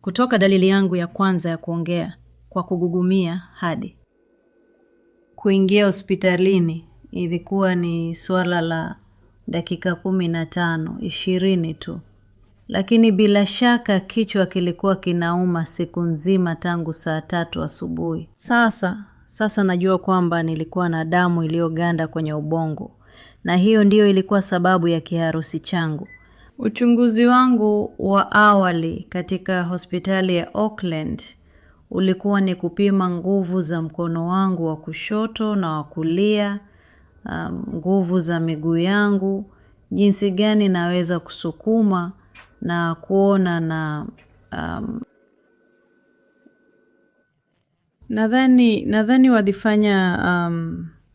Kutoka dalili yangu ya kwanza ya kuongea kwa kugugumia hadi kuingia hospitalini ilikuwa ni swala la dakika 15, 20 tu. Lakini bila shaka kichwa kilikuwa kinauma siku nzima tangu saa 3 asubuhi. Sasa najua kwamba nilikuwa na damu iliyoganda kwenye ubongo. Na hiyo ndiyo ilikuwa sababu ya kiharusi changu. Uchunguzi wangu wa awali katika hospitali ya Auckland ulikuwa ni kupima nguvu za mkono wangu wa kushoto na wa kulia, nguvu za miguu yangu, jinsi gani naweza kusukuma na kuona na nadhani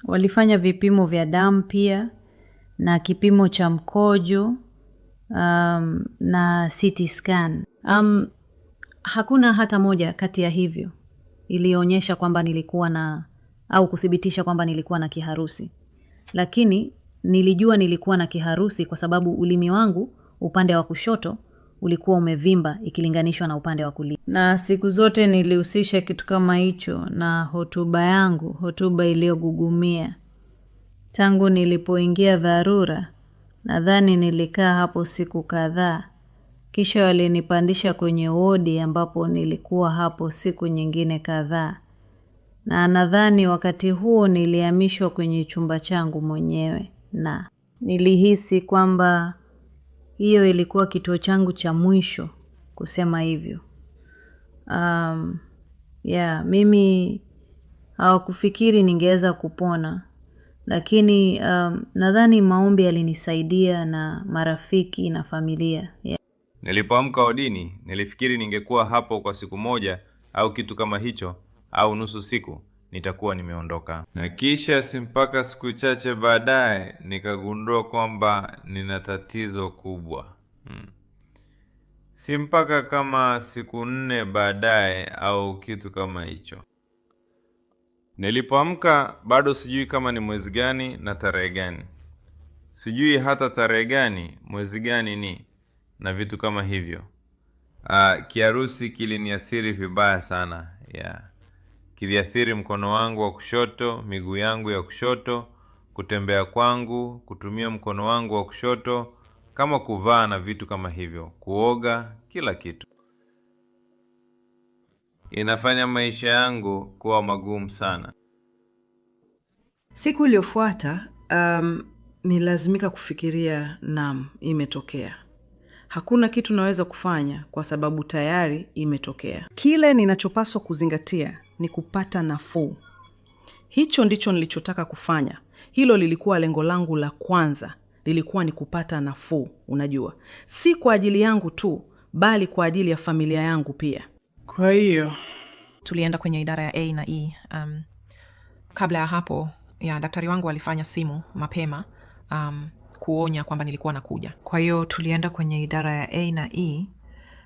walifanya vipimo vya damu pia na kipimo cha mkojo na CT scan. Hakuna hata moja kati ya hivyo ilionyesha kwamba nilikuwa na au kuthibitisha kwamba nilikuwa na kiharusi. Lakini nilijua nilikuwa na kiharusi kwa sababu ulimi wangu upande wa kushoto ulikuwa umevimba ikilinganishwa na upande wa kulia. Na siku zote nilihusisha kitu kama hicho na hotuba iliyogugumia. Tangu nilipoingia dharura, nadhani nilikaa hapo siku kadhaa. Kisha walinipandisha kwenye wodi ambapo nilikuwa hapo siku nyingine kadhaa. Na nadhani wakati huo nilihamishwa kwenye chumba changu mwenyewe na nilihisi kwamba hiyo ilikuwa kituo changu cha mwisho kusema hivyo. Mimi hawakufikiri ningeweza kupona. Lakini nadhani maombi yalinisaidia na marafiki na familia. Nilipoamka wodini, nilifikiri ningekuwa hapo kwa siku moja au kitu kama hicho au nusu siku nitakuwa nimeondoka. Na kisha si mpaka siku chache baadaye nikagundua kwamba nina tatizo kubwa. Si mpaka kama siku 4 baadaye au kitu kama hicho. Nilipoamka bado sijui kama ni mwezi gani na tarehe gani. Sijui hata tarehe gani, mwezi gani ni na vitu kama hivyo. Kiharusi kiliniathiri vibaya sana. Kiliathiri mkono wangu wa kushoto, miguu yangu ya kushoto, kutembea kwangu, kutumia mkono wangu wa kushoto, kama kuvaa na vitu kama hivyo, kuoga, kila kitu. Inafanya maisha yangu kuwa magumu sana. Siku iliyofuata, nilazimika kufikiria naam, imetokea. Hakuna kitu naweza kufanya kwa sababu tayari imetokea. Kile ninachopaswa kuzingatia ni kupata nafuu. Hicho ndicho nilichotaka kufanya. Hilo lilikuwa lengo langu la kwanza. Lilikuwa ni kupata nafuu, unajua. Si kwa ajili yangu tu, bali kwa ajili ya familia yangu pia. Kwa hiyo tulienda kwenye idara ya A na E. Kabla ya hapo, daktari wangu alifanya simu mapema kuonya kwamba nilikuwa nakuja. Kwa hiyo tulienda kwenye idara ya A na E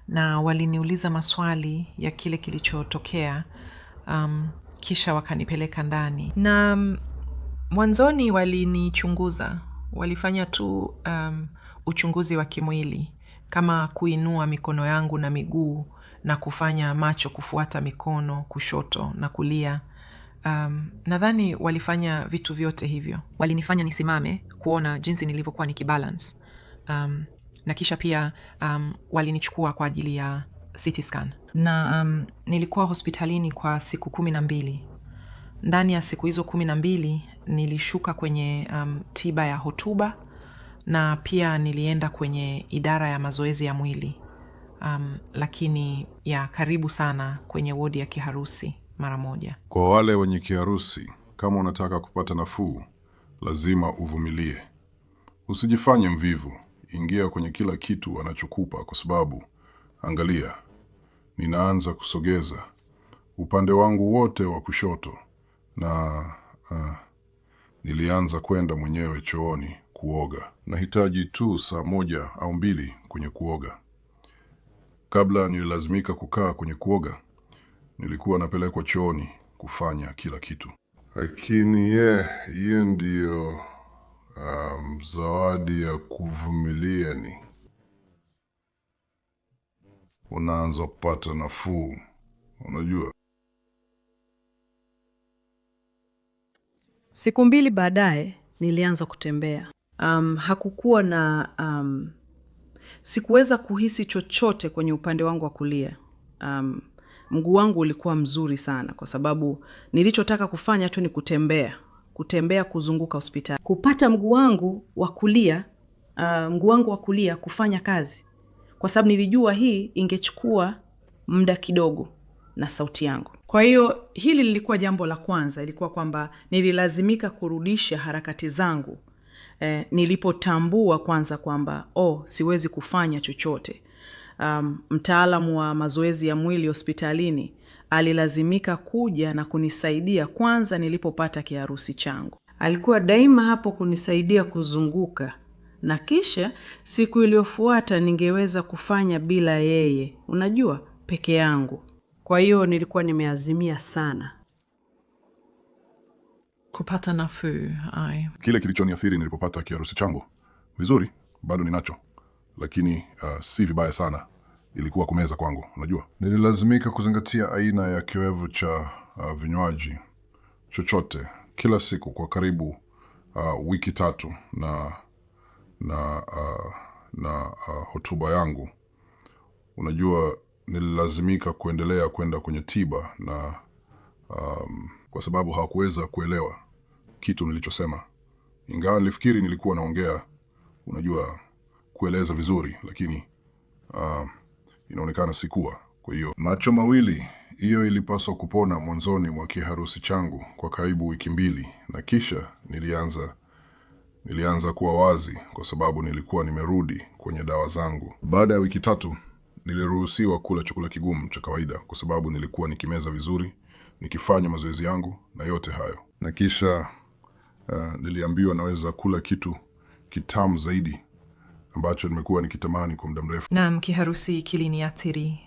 na waliniuliza maswali ya kile kilichotokea, kisha wakanipeleka ndani. Na mwanzoni walinichunguza, walifanya tu uchunguzi wa kimwili, kama kuinua mikono yangu na miguu na kufanya macho kufuata mikono kushoto na kulia. Nadhani walifanya vitu vyote hivyo. Walinifanya nisimame kuona jinsi nilivyokuwa nikibalance. Na kisha pia walinichukua kwa ajili ya CT scan. Na nilikuwa hospitalini kwa siku 12. Ndani ya siku hizo 12 nilishuka kwenye tiba ya hotuba na pia nilienda kwenye idara ya mazoezi ya mwili. Lakini karibu sana kwenye wodi ya kiharusi mara moja. Kwa wale wenye kiharusi, kama unataka kupata nafuu, lazima uvumilie. Usijifanye mvivu, ingia kwenye kila kitu wanachokupa kwa sababu, angalia, ninaanza kusogeza upande wangu wote wa kushoto na nilianza kwenda mwenyewe chooni kuoga. Nahitaji tu saa 1 au 2 kwenye kuoga. Kabla nililazimika kukaa kwenye kuoga, nilikuwa napelekwa chooni kufanya kila kitu. Lakini hiyo ndiyo zawadi ya kuvumilia ni. unaanza kupata nafuu. Unajua, Siku 2 baadaye nilianza kutembea. Hakukuwa na sikuweza kuhisi chochote kwenye upande wangu wa kulia. Mguu wangu ulikuwa mzuri sana kwa sababu nilichotaka kufanya tu ni kutembea kuzunguka hospitali. Kupata mguu wangu wa kulia kufanya kazi, kwa sababu nilijua hii ingechukua muda kidogo na sauti yangu. Kwa hiyo hili lilikuwa jambo la kwanza, ilikuwa kwamba nililazimika kurudisha harakati zangu. Nilipotambua kwanza kwamba siwezi kufanya chochote. Mtaalamu wa mazoezi ya mwili hospitalini alilazimika kuja na kunisaidia kwanza nilipopata kiharusi changu. Alikuwa daima hapo kunisaidia kuzunguka, na kisha siku iliyofuata ningeweza kufanya bila yeye, unajua, peke yangu. Kwa hiyo nilikuwa nimeazimia sana Kupata nafuu. kile kilichoniathiri nilipopata kiharusi changu, vizuri, bado ninacho, lakini si vibaya sana. Ilikuwa kumeza kwangu, unajua. Nililazimika kuzingatia aina ya kioevu cha vinywaji chochote kila siku kwa karibu wiki 3 na hotuba yangu. Unajua, nililazimika kuendelea kwenda kwenye tiba na kwa sababu hawakuweza kuelewa kitu nilichosema. Ingawa nilifikiri nilikuwa naongea, unajua, kueleza vizuri, lakini inaonekana sikuwa. Kwa hiyo macho mawili, hiyo ilipaswa kupona mwanzoni mwa kiharusi changu kwa karibu wiki 2, na kisha nilianza kuwa wazi kwa sababu nilikuwa nimerudi kwenye dawa zangu. Baada ya wiki 3 niliruhusiwa kula chakula kigumu cha kawaida kwa sababu nilikuwa nikimeza vizuri, nikifanya mazoezi yangu na yote hayo. Na kisha niliambiwa naweza kula kitu kitamu zaidi ambacho nimekuwa nikitamani kwa muda mrefu. Naam, kiharusi kiliniathiri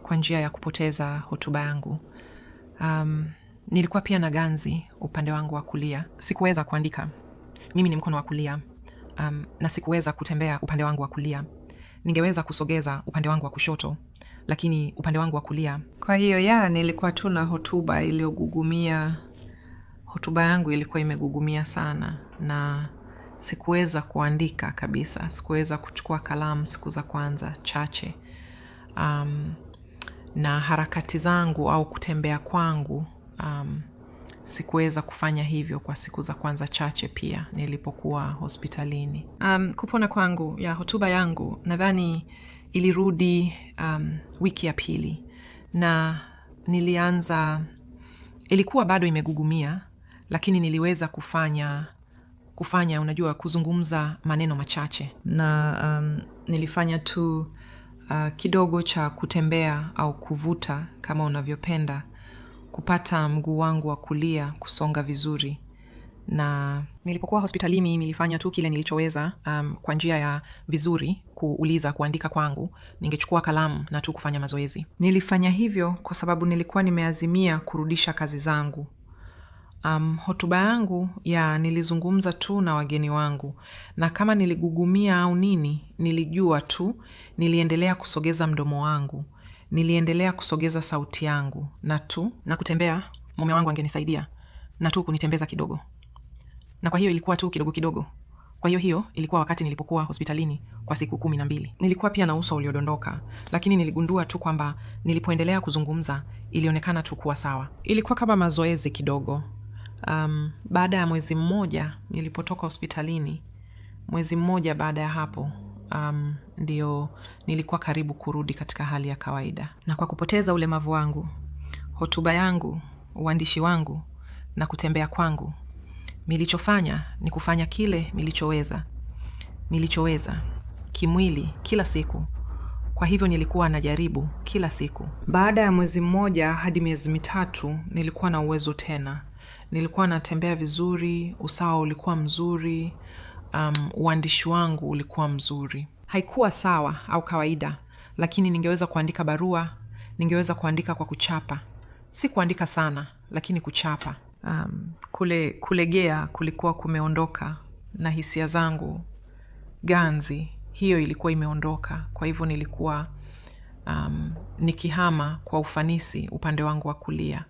kwa njia ya kupoteza hotuba yangu. Nilikuwa pia na ganzi upande wangu wa kulia. Sikuweza kuandika. Mimi ni mkono wa kulia. Na sikuweza kutembea upande wangu wa kulia. Ningeweza kusogeza upande wangu wa kushoto, lakini upande wangu wa kulia. Kwa hiyo nilikuwa tu na hotuba iliyogugumia. Hotuba yangu ilikuwa imegugumia sana na sikuweza kuandika kabisa. Sikuweza kuchukua kalamu siku za kwanza chache. Na harakati zangu au kutembea kwangu, sikuweza kufanya hivyo kwa siku za kwanza chache pia nilipokuwa hospitalini. Kupona kwangu ya hotuba yangu nadhani ilirudi wiki ya 2, na nilianza, ilikuwa bado imegugumia, lakini niliweza kufanya unajua, kuzungumza maneno machache, na nilifanya tu kidogo cha kutembea au kuvuta kama unavyopenda, kupata mguu wangu wa kulia kusonga vizuri. Na nilipokuwa hospitalini nilifanya tu kile nilichoweza kwa njia ya vizuri, kuuliza, kuandika kwangu. Ningechukua kalamu na tu kufanya mazoezi. Nilifanya hivyo kwa sababu nilikuwa nimeazimia kurudisha kazi zangu. Hotuba yangu nilizungumza tu na wageni wangu, na kama niligugumia au nini, nilijua tu niliendelea kusogeza mdomo wangu, niliendelea kusogeza sauti yangu, na kutembea. Mume wangu angenisaidia na tu kunitembeza kidogo, na kwa hiyo ilikuwa tu kidogo kidogo. Kwa hiyo ilikuwa wakati nilipokuwa hospitalini kwa siku 12. Nilikuwa pia na uso uliodondoka, lakini niligundua tu kwamba nilipoendelea kuzungumza ilionekana tu kuwa sawa. Ilikuwa kama mazoezi kidogo. Baada ya mwezi mmoja nilipotoka hospitalini, mwezi mmoja baada ya hapo, ndio nilikuwa karibu kurudi katika hali ya kawaida. Na kwa kupoteza ulemavu wangu, hotuba yangu, uandishi wangu na kutembea kwangu, nilichofanya ni kufanya kile nilichoweza kimwili kila siku. Kwa hivyo nilikuwa najaribu kila siku. Baada ya mwezi mmoja hadi miezi 3 nilikuwa na uwezo tena. Nilikuwa natembea vizuri, usawa ulikuwa mzuri, uandishi wangu ulikuwa mzuri. Haikuwa sawa au kawaida, lakini ningeweza kuandika barua, ningeweza kuandika kwa kuchapa. Si kuandika sana, lakini kuchapa. Kulegea kulikuwa kumeondoka, na hisia zangu, ganzi, hiyo ilikuwa imeondoka. Kwa hivyo nilikuwa nikihama kwa ufanisi upande wangu wa kulia,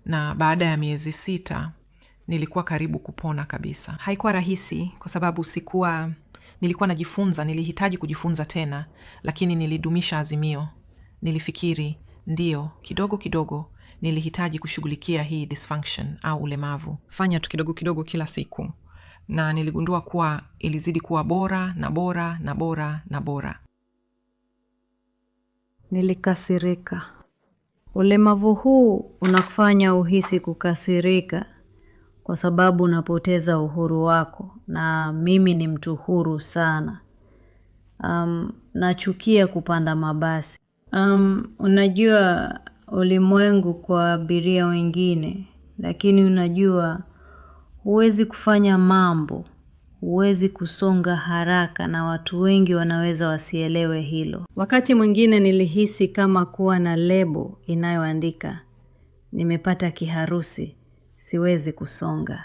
na baada ya miezi 6 nilikuwa karibu kupona kabisa. Haikuwa rahisi kwa sababu nilikuwa najifunza, nilihitaji kujifunza tena, lakini nilidumisha azimio. Nilifikiri, ndio, kidogo kidogo, nilihitaji kushughulikia hii dysfunction au ulemavu. Fanya tu kidogo kidogo kila siku. Na niligundua kuwa ilizidi kuwa bora na bora na bora na bora. Nilikasirika. Ulemavu huu unakufanya uhisi kukasirika kwa sababu unapoteza uhuru wako, na mimi ni mtu huru sana. Nachukia kupanda mabasi. Unajua ulimwengu kwa abiria wengine, lakini unajua huwezi kufanya mambo, huwezi kusonga haraka, na watu wengi wanaweza wasielewe hilo. Wakati mwingine nilihisi kama kuwa na lebo inayoandika nimepata kiharusi, siwezi kusonga.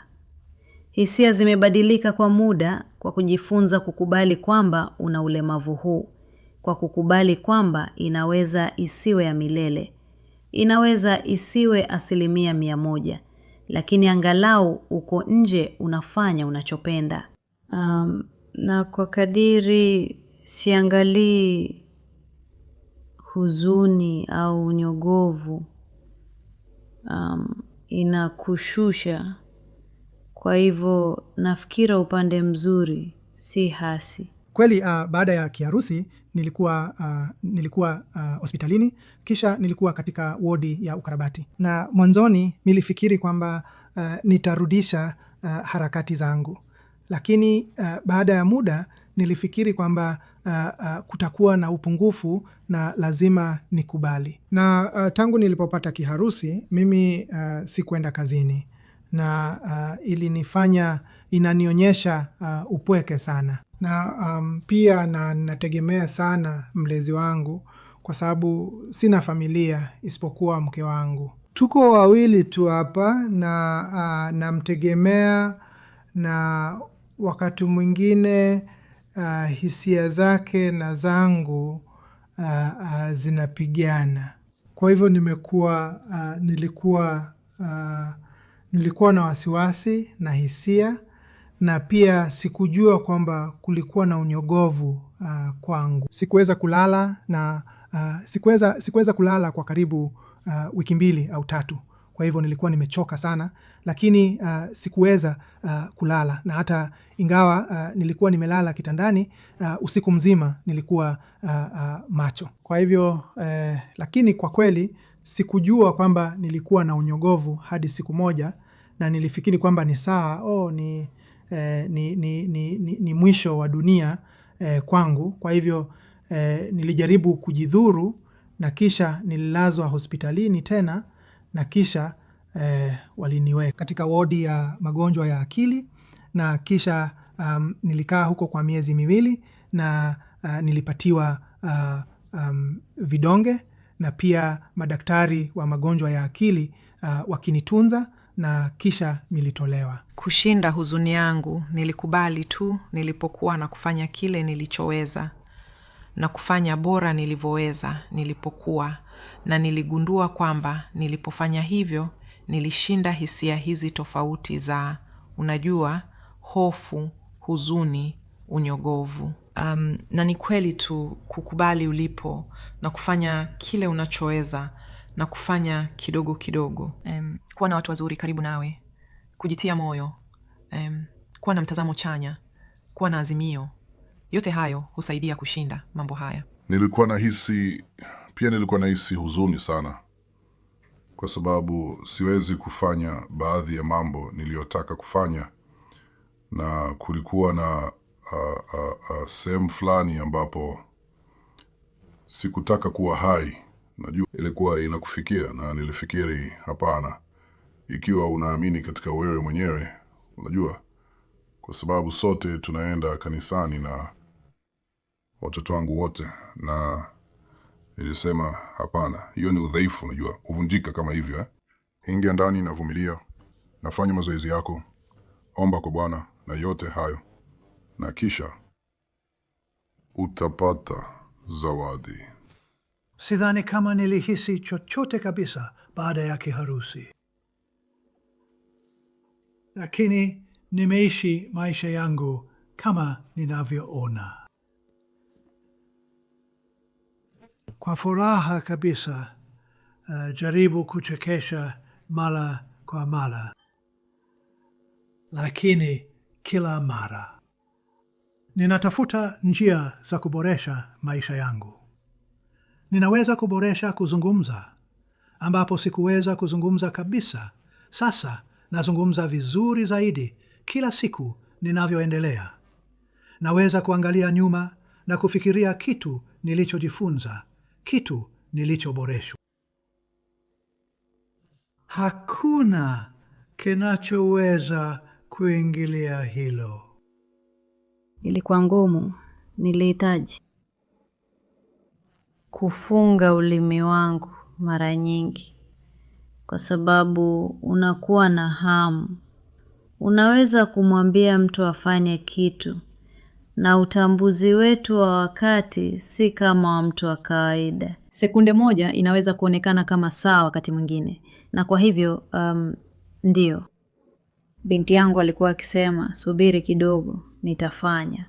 Hisia zimebadilika kwa muda, kwa kujifunza kukubali kwamba una ulemavu huu, kwa kukubali kwamba inaweza isiwe ya milele, inaweza isiwe 100%, lakini angalau uko nje unafanya unachopenda. Na kwa kadiri siangalii huzuni au unyogovu, inakushusha. Kwa hivyo nafikira upande mzuri, si hasi. Kweli baada ya kiharusi nilikuwa hospitalini, kisha nilikuwa katika wodi ya ukarabati. Na mwanzoni nilifikiri kwamba nitarudisha harakati zangu. Lakini baada ya muda nilifikiri kwamba kutakuwa na upungufu na lazima nikubali. Na tangu nilipopata kiharusi, mimi sikuenda kazini. Na inanionyesha upweke sana. Na pia nategemea sana mlezi wangu kwa sababu sina familia isipokuwa mke wangu. Tuko wawili tu hapa na namtegemea, na wakati mwingine hisia zake na zangu zinapigana. Kwa hivyo nilikuwa na wasiwasi na hisia, na pia sikujua kwamba kulikuwa na unyogovu kwangu. Sikuweza kulala na sikuweza kulala kwa karibu wiki 2 au 3. Kwa hivyo nilikuwa nimechoka sana, lakini sikuweza kulala, na hata ingawa nilikuwa nimelala kitandani usiku mzima nilikuwa macho. Kwa hivyo lakini kwa kweli sikujua kwamba nilikuwa na unyogovu hadi siku moja, na nilifikiri kwamba ni sawa, ni mwisho wa dunia kwangu. Kwa hivyo nilijaribu kujidhuru, na kisha nililazwa hospitalini tena, na kisha waliniweka katika wodi ya magonjwa ya akili, na kisha nilikaa huko kwa miezi 2, na nilipatiwa vidonge, na pia madaktari wa magonjwa ya akili wakinitunza, na kisha nilitolewa. Kushinda huzuni yangu, nilikubali tu nilipokuwa na kufanya kile nilichoweza, na kufanya bora nilivyoweza nilipokuwa, na niligundua kwamba nilipofanya hivyo nilishinda hisia hizi tofauti za, unajua, hofu, huzuni, unyogovu. Na ni kweli tu kukubali ulipo na kufanya kile unachoweza na kufanya kidogo kidogo. Kuwa na watu wazuri karibu nawe, kujitia moyo, kuwa na mtazamo chanya, kuwa na azimio. Yote hayo husaidia kushinda mambo haya. Nilikuwa nahisi huzuni sana, kwa sababu siwezi kufanya baadhi ya mambo niliyotaka kufanya, na kulikuwa na sehemu fulani ambapo sikutaka kuwa hai. Najua ilikuwa inakufikia, na nilifikiri hapana, ikiwa unaamini katika wewe mwenyewe, unajua, kwa sababu sote tunaenda kanisani na watoto wangu wote, na nilisema hapana, hiyo ni udhaifu, unajua, uvunjika kama hivyo. Ingia ndani na vumilia, nafanya mazoezi yako, omba kwa Bwana, na yote hayo, na kisha utapata zawadi. Sidhani kama nilihisi chochote kabisa baada ya kiharusi, lakini nimeishi maisha yangu kama ninavyoona, kwa furaha kabisa. Jaribu kuchekesha mara kwa mara, lakini kila mara ninatafuta njia za kuboresha maisha yangu. Ninaweza kuboresha kuzungumza, ambapo sikuweza kuzungumza kabisa. Sasa nazungumza vizuri zaidi kila siku ninavyoendelea. Naweza kuangalia nyuma na kufikiria kitu nilichojifunza, kitu nilichoboreshwa. Hakuna kinachoweza kuingilia hilo. Ilikuwa ngumu. Nilihitaji kufunga ulimi wangu mara nyingi, kwa sababu unakuwa na hamu. Unaweza kumwambia mtu afanye kitu, na utambuzi wetu wa wakati si kama wa mtu wa kawaida. Sekunde moja inaweza kuonekana kama saa wakati mwingine, na kwa hivyo ndio. Binti yangu alikuwa akisema, subiri kidogo, nitafanya.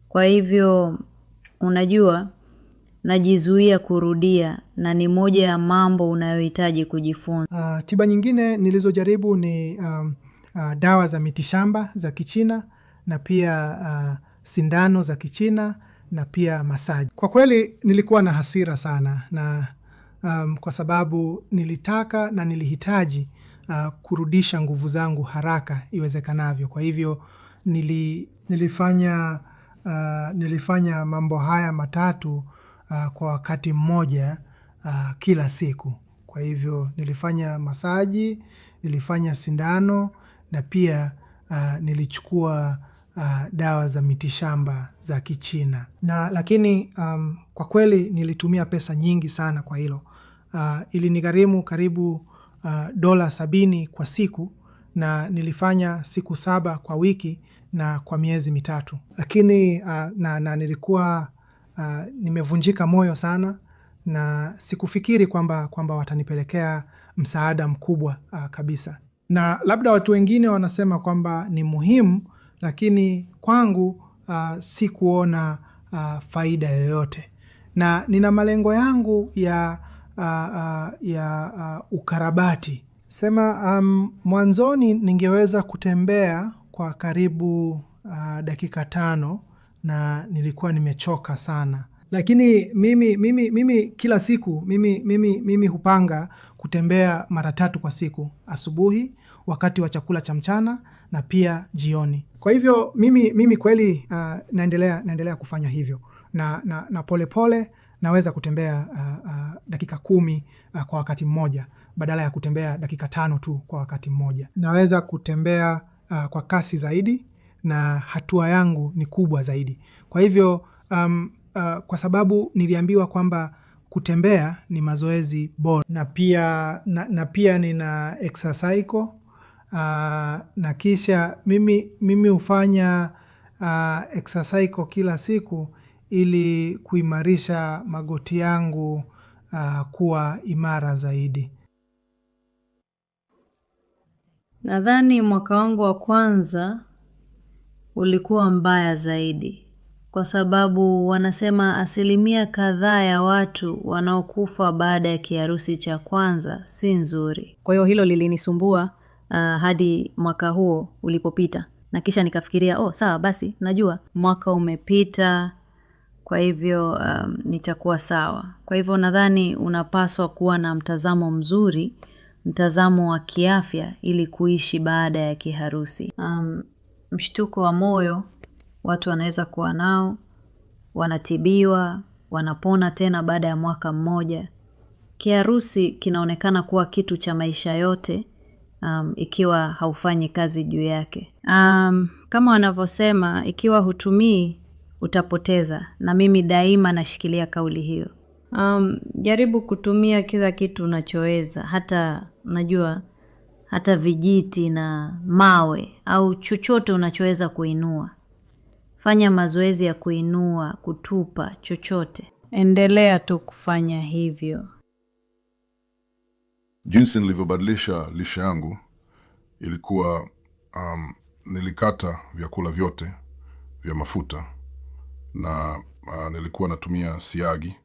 Kwa hivyo, unajua, najizuia kurudia, na ni moja ya mambo unayohitaji kujifunza. Tiba nyingine nilizojaribu ni dawa za mitishamba za Kichina, na pia sindano za Kichina, na pia masaji. Kwa kweli nilikuwa na hasira sana, na kwa sababu nilitaka na nilihitaji kurudisha nguvu zangu haraka iwezekanavyo. Kwa hivyo nilifanya mambo haya matatu kwa wakati mmoja kila siku. Kwa hivyo nilifanya masaji, nilifanya sindano, na pia nilichukua dawa za mitishamba za Kichina. Lakini kwa kweli nilitumia pesa nyingi sana kwa hilo. Ilinigharimu karibu $70 kwa siku, na nilifanya siku 7 kwa wiki na kwa miezi 3. Lakini nilikuwa nimevunjika moyo sana, na sikufikiri kwamba watanipelekea msaada mkubwa kabisa. Na labda watu wengine wanasema kwamba ni muhimu, lakini kwangu sikuona faida yoyote. Na nina malengo yangu ya ukarabati. Sema mwanzoni ningeweza kutembea kwa karibu dakika 5, na nilikuwa nimechoka sana. Lakini mimi kila siku mimi hupanga kutembea mara 3 kwa siku, asubuhi, wakati wa chakula cha mchana, na pia jioni. Kwa hivyo mimi kweli naendelea kufanya hivyo, na pole naweza kutembea dakika 10 kwa wakati mmoja, badala ya kutembea dakika 5 tu kwa wakati mmoja. Naweza kutembea kwa kasi zaidi, na hatua yangu ni kubwa zaidi. Kwa hivyo kwa sababu niliambiwa kwamba kutembea ni mazoezi bora, na pia nina exercise, na kisha mimi hufanya exercise kila siku ili kuimarisha magoti yangu kuwa imara zaidi. Nadhani mwaka wangu wa kwanza ulikuwa mbaya zaidi, kwa sababu wanasema asilimia kadhaa ya watu wanaokufa baada ya kiharusi cha kwanza si nzuri. Kwa hiyo hilo lilinisumbua hadi mwaka huo ulipopita, na kisha nikafikiria sawa basi, najua mwaka umepita, kwa hivyo nitakuwa sawa. Kwa hivyo nadhani unapaswa kuwa na mtazamo mzuri, mtazamo wa kiafya, ili kuishi baada ya kiharusi. Mshtuko wa moyo watu wanaweza kuwa nao, wanatibiwa, wanapona tena baada ya mwaka mmoja. Kiharusi kinaonekana kuwa kitu cha maisha yote, ikiwa haufanyi kazi juu yake. Kama wanavyosema, ikiwa hutumii utapoteza, na mimi daima nashikilia kauli hiyo. Jaribu kutumia kila kitu unachoweza, hata vijiti na mawe au chochote unachoweza kuinua. Fanya mazoezi ya kuinua, kutupa, chochote. Endelea tu kufanya hivyo. Jinsi nilivyobadilisha lishe yangu ilikuwa nilikata vyakula vyote vya mafuta na nilikuwa natumia siagi,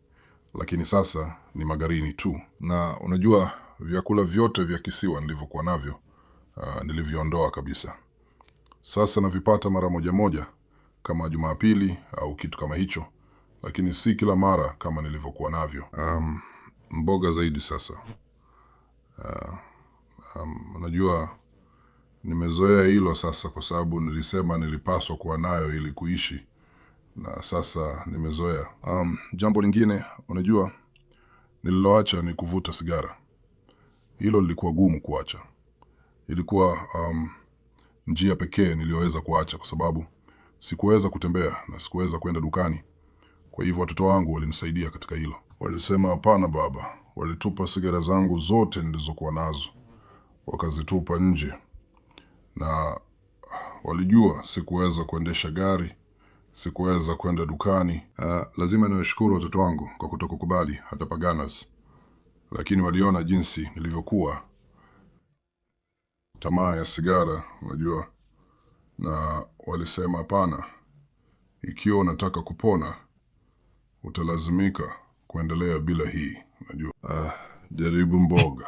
lakini sasa ni margarini tu. Na unajua vyakula vyote vya kisiwa nilivyokuwa navyo niliviondoa kabisa. Sasa navipata mara moja kama Jumapili au kitu kama hicho, lakini si kila mara kama nilivyokuwa navyo. Mboga zaidi sasa. Unajua nimezoea hilo sasa kwa sababu nilisema nilipaswa kuwa nayo ili kuishi, na sasa nimezoea. Jambo lingine unajua nililoacha ni kuvuta sigara. Hilo lilikuwa gumu kuacha. Ilikuwa njia pekee niliyoweza kuacha kwa sababu sikuweza kutembea na sikuweza kwenda dukani. Kwa hivyo watoto wangu walinisaidia katika hilo. Walisema hapana baba, walitupa sigara zangu zote nilizokuwa nazo, wakazitupa nje, na walijua sikuweza kuendesha gari, sikuweza kwenda dukani. Lazima niwashukuru watoto wangu kwa kutokukubali hata paganas, lakini waliona jinsi nilivyokuwa tamaa ya sigara, unajua, na walisema hapana, ikiwa unataka kupona utalazimika kuendelea bila hii, unajua. Jaribu mboga.